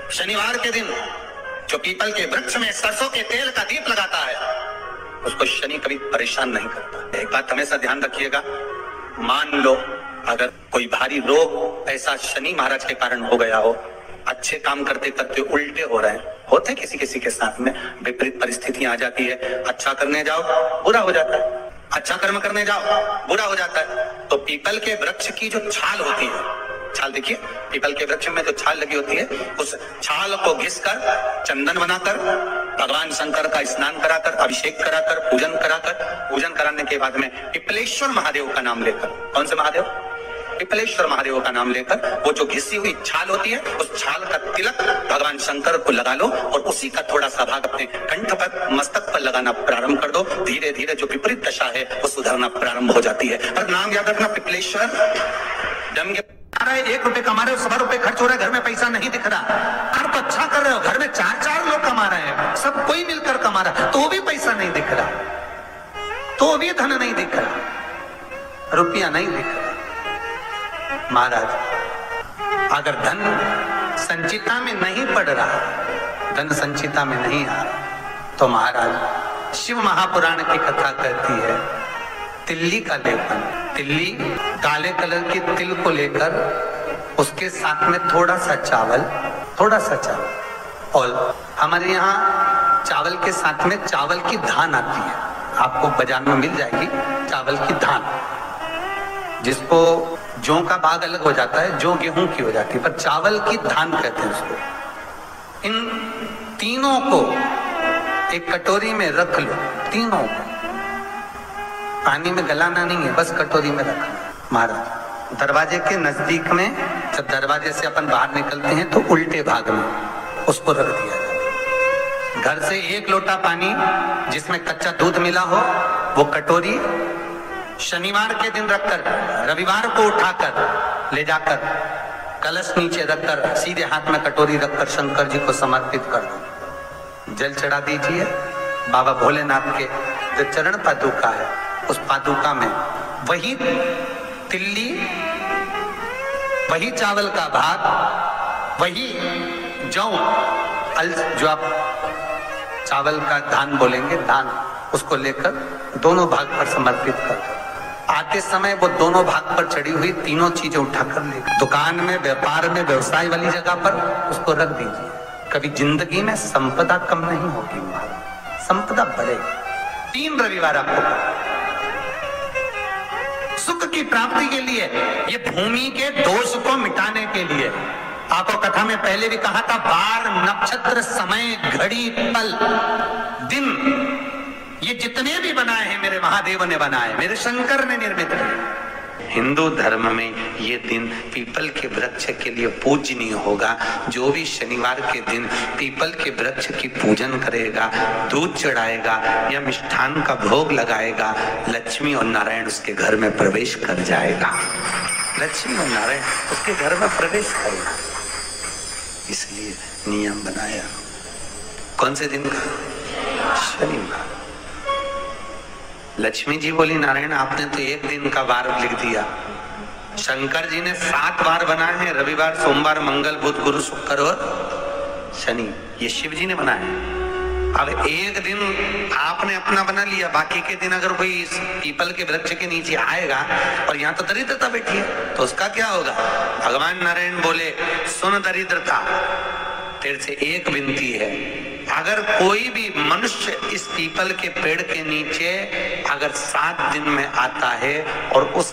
शनिवार के दिन जो पीपल के वृक्ष में सरसों के तेल का दीप लगाता है उसको शनि कभी परेशान नहीं करता। एक बात हमेशा ध्यान रखिएगा, मान लो अगर कोई भारी रोग ऐसा शनि महाराज के कारण हो गया हो, अच्छे काम करते करते उल्टे हो रहे हैं, होते किसी किसी के साथ में विपरीत परिस्थितियां आ जाती है। अच्छा करने जाओ बुरा हो जाता है, अच्छा कर्म करने जाओ बुरा हो जाता है। तो पीपल के वृक्ष की जो छाल होती है, छाल देखिए, पीपल के वृक्ष में जो छाल लगी होती है, उस छाल को घिसकर चंदन बनाकर भगवान शंकर का स्नान कराकर, अभिषेक कराकर, पूजन कराने के बाद में पिपलेश्वर महादेव का नाम लेकर, कौन से महादेव? पिपलेश्वर महादेव का नाम लेकर वो जो घिसी हुई छाल होती है, उस छाल का तिलक भगवान शंकर को लगा लो और उसी का थोड़ा सा भाग अपने कंठ पर, मस्तक पर लगाना प्रारंभ कर दो। धीरे धीरे जो विपरीत दशा है वो सुधरना प्रारंभ हो जाती है। और नाम याद रखना, पिपलेश्वर। जम के 1 रुपए कमा रहे हो, 100 रुपए खर्च हो रहा है, घर में पैसा नहीं दिख रहा। आप अच्छा कर रहे हो, घर में 4 लोग कमा रहे हैं, सब कोई मिलकर कमा रहा है, तो भी पैसा नहीं दिख रहा, तो भी धन नहीं दिख रहा, रुपया नहीं दिख रहा। महाराज अगर धन संचिता में नहीं पड़ रहा, धन संचिता में नहीं आ रहा, तो महाराज शिव महापुराण की कथा कहती है तिल्ली का लेपन। तिल्ली काले कलर की तिल को लेकर उसके साथ में थोड़ा सा चावल, और हमारे यहाँ चावल के साथ में चावल की धान आती है, आपको बाजार में मिल जाएगी चावल की धान, जिसको जौ का भाग अलग हो जाता है, जौ गेहूं की हो जाती है, पर चावल की धान कहते हैं उसको। इन तीनों को एक कटोरी में रख लो, तीनों को पानी में गलाना नहीं है, बस कटोरी में रखना। महाराज दरवाजे के नजदीक में, जब दरवाजे से अपन बाहर निकलते हैं तो उल्टे भाग में उसको रख दिया जाता है। घर से 1 लोटा पानी जिसमें कच्चा दूध मिला हो, वो कटोरी शनिवार के दिन रखकर, रविवार को उठाकर ले जाकर कलश नीचे रखकर सीधे हाथ में कटोरी रखकर शंकर जी को समर्पित कर दो। जल चढ़ा दीजिए। बाबा भोलेनाथ के जो चरण पादुका है, उस पादुका में वही तिल्ली, वही चावल का भाग, वही जौ, जो आप चावल का धान बोलेंगे, धान, उसको लेकर दोनों भाग पर समर्पित कर दो। आते समय वो दोनों भाग पर चढ़ी हुई तीनों चीजें उठाकर लेकर दुकान में, व्यापार में, व्यवसाय वाली जगह पर उसको रख दीजिए। कभी जिंदगी में संपदा कम नहीं होगी, संपदा बढ़ेगी। 3 रविवार आपको सुख की प्राप्ति के लिए, ये भूमि के दोष को मिटाने के लिए। आपको कथा में पहले भी कहा था, बार, नक्षत्र, समय, घड़ी, पल, दिन, ये जितने भी बनाए हैं मेरे महादेव ने बनाए, मेरे शंकर ने निर्मित किए। हिंदू धर्म में ये दिन पीपल के वृक्ष के लिए पूजनीय होगा। जो भी शनिवार के दिन पीपल के वृक्ष की पूजन करेगा, दूध चढ़ाएगा या मिष्ठान का भोग लगाएगा, लक्ष्मी और नारायण उसके घर में प्रवेश कर जाएगा। लक्ष्मी और नारायण उसके घर में प्रवेश करेगा। इसलिए नियम बनाया। कौन से दिन का? शनिवार। लक्ष्मी जी बोली, नारायण आपने तो 1 दिन का वार लिख दिया, शंकर जी ने 7 वार बनाए हैं, रविवार, सोमवार, मंगल, बुध, गुरु, शुक्र और शनि, ये शिव जी ने बनाए। अब 1 दिन आपने अपना बना लिया, बाकी के दिन अगर कोई इस पीपल के वृक्ष के नीचे आएगा और यहाँ तो दरिद्रता बैठी है, तो उसका क्या होगा? भगवान नारायण बोले, सुन दरिद्रता, तेरे से एक विनती है, अगर कोई भी मनुष्य इस पीपल के पेड़ के नीचे अगर 7 दिन में आता है और उस